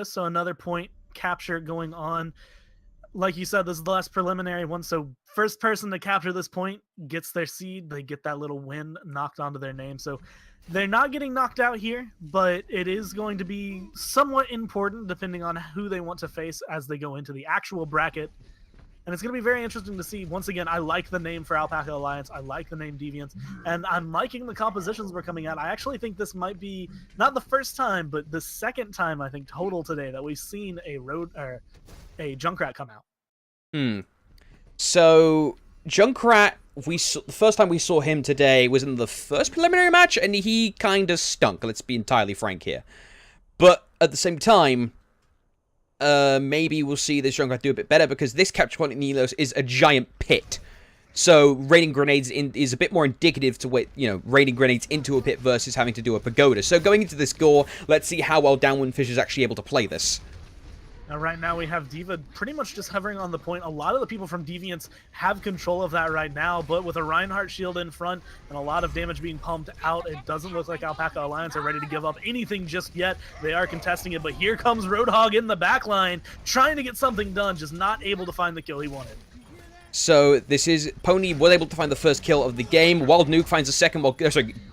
So another point capture going on. Like you said, this is the last preliminary one. So first person to capture this point gets their seed. They get that little win knocked onto their name. So they're not getting knocked out here, but it is going to be somewhat important depending on who they want to face as they go into the actual bracket. And it's going to be very interesting to see. Once again, I like the name for Alpacca Alliance. I like the name Deviants. And I'm liking the compositions we're coming at. I actually think this might be not the first time, but the second time, I think, total today that we've seen a a Junkrat come out. So, Junkrat, the first time we saw him today was in the first preliminary match, and he kind of stunk, let's be entirely frank here. But at the same time, maybe we'll see this Junkrat do a bit better, because this capture point in Nelos is a giant pit. So, raining grenades is a bit more indicative to what, raining grenades into a pit versus having to do a pagoda. So, going into this gore, let's see how well Downwind Fish is actually able to play this. Now, right now, we have D.Va pretty much just hovering on the point. A lot of the people from Deviants have control of that right now, but with a Reinhardt shield in front and a lot of damage being pumped out, it doesn't look like Alpacca Alliance are ready to give up anything just yet. They are contesting it, but here comes Roadhog in the back line, trying to get something done, just not able to find the kill he wanted. So this is Pony was able to find the first kill of the game. Wild Nuke finds the second.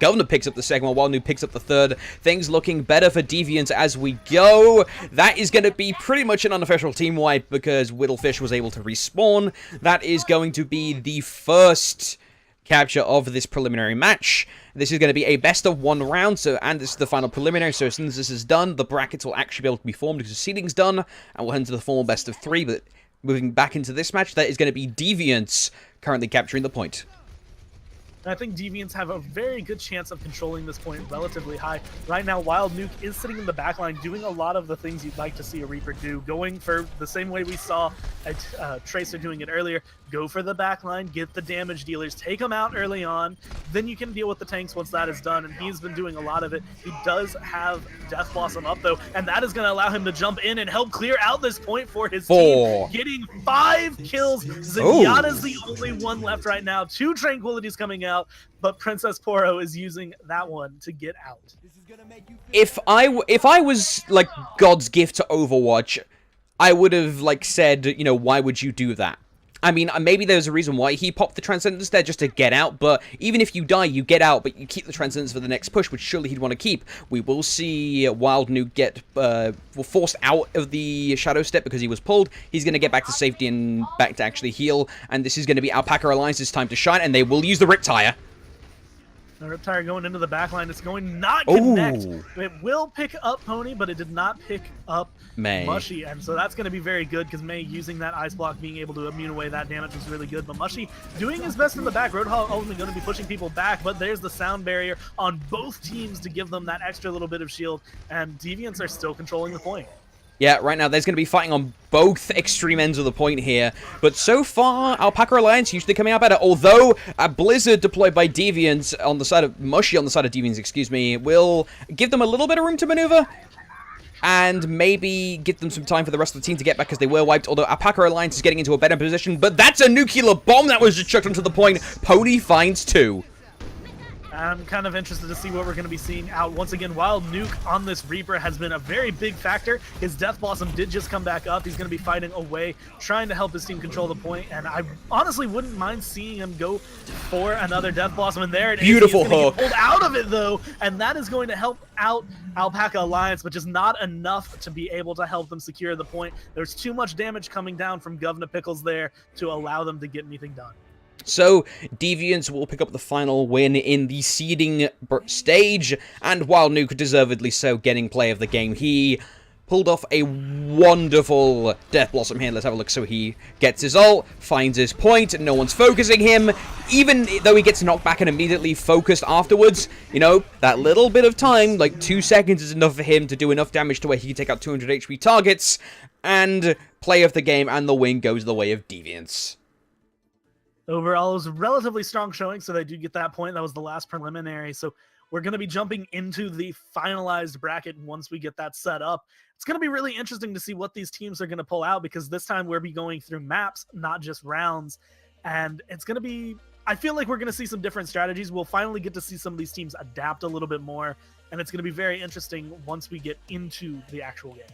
Governor picks up the second while Wild Nuke picks up the third. Things looking better for Deviants as we go. That is going to be pretty much an unofficial team wipe because Whittlefish was able to respawn. That is going to be the first capture of this preliminary match. This is going to be a best of one round, and this is the final preliminary, so as soon as this is done, the brackets will actually be able to be formed because the seeding's done, and we'll head into the formal best of three, but moving back into this match, that is going to be Deviants currently capturing the point. I think Deviants have a very good chance of controlling this point relatively high. Right now, Wild Nuke is sitting in the backline doing a lot of the things you'd like to see a Reaper do, going for the same way we saw Tracer doing it earlier. Go for the backline, get the damage dealers, take them out early on, then you can deal with the tanks once that is done, and he's been doing a lot of it. He does have Death Blossom up, though, and that is going to allow him to jump in and help clear out this point for his team, getting 5 kills. Zenyatta's the only one left right now. 2 Tranquilities coming out, but Princess Poro is using that one to get out. If I was like God's gift to Overwatch, I would have said, why would you do that? I mean, maybe there's a reason why he popped the Transcendence there just to get out, but even if you die, you get out, but you keep the Transcendence for the next push, which surely he'd want to keep. We will see Wild Nuke get forced out of the Shadow Step because he was pulled. He's going to get back to safety and back to actually heal, and this is going to be Alpacca Alliance's time to shine, and they will use the Riptire. The Riptire going into the backline. It's going not connect. It will pick up Pony, but it did not pick up May. Mushy. And so that's going to be very good because May using that Ice Block, being able to immune away that damage was really good. But Mushy doing his best in the back. Roadhog only going to be pushing people back, but there's the sound barrier on both teams to give them that extra little bit of shield. And Deviants are still controlling the point. Yeah, right now there's going to be fighting on both extreme ends of the point here. But so far, Alpacca Alliance usually coming out better. Although a Blizzard deployed by Deviants on the side of Mushy on the side of Deviants, excuse me, will give them a little bit of room to maneuver. And maybe give them some time for the rest of the team to get back because they were wiped. Although Alpacca Alliance is getting into a better position. But that's a nuclear bomb that was just chucked onto the point. Pony finds 2. I'm kind of interested to see what we're going to be seeing out. Once again, Wild Nuke on this Reaper has been a very big factor. His Death Blossom did just come back up. He's going to be fighting away, trying to help his team control the point, and I honestly wouldn't mind seeing him go for another Death Blossom in there. Beautiful hook. Pulled out of it, though, and that is going to help out Alpacca Alliance, but just not enough to be able to help them secure the point. There's too much damage coming down from Governor Pickles there to allow them to get anything done. So, Deviants will pick up the final win in the seeding stage, and Wild Nuke deservedly so getting play of the game. He pulled off a wonderful Death Blossom here. Let's have a look. So he gets his ult, finds his point, no one's focusing him. Even though he gets knocked back and immediately focused afterwards, that little bit of time, 2 seconds is enough for him to do enough damage to where he can take out 200 HP targets, and play of the game, and the win goes the way of Deviants. Overall, it was a relatively strong showing, so they do get that point. That was the last preliminary. So we're going to be jumping into the finalized bracket once we get that set up. It's going to be really interesting to see what these teams are going to pull out because this time we'll be going through maps, not just rounds. And it's going to be, I feel like we're going to see some different strategies. We'll finally get to see some of these teams adapt a little bit more. And it's going to be very interesting once we get into the actual game.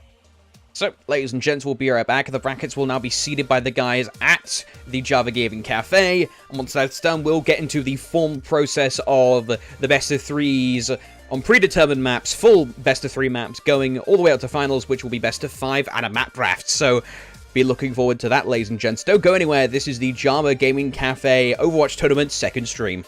So, ladies and gents, we'll be right back. The brackets will now be seeded by the guys at the Java Gaming Cafe. And once that's done, we'll get into the formal process of the best of threes on predetermined maps, full best of 3 maps, going all the way up to finals, which will be best of 5 and a map draft. So, be looking forward to that, ladies and gents. Don't go anywhere. This is the Java Gaming Cafe Overwatch Tournament 2nd stream.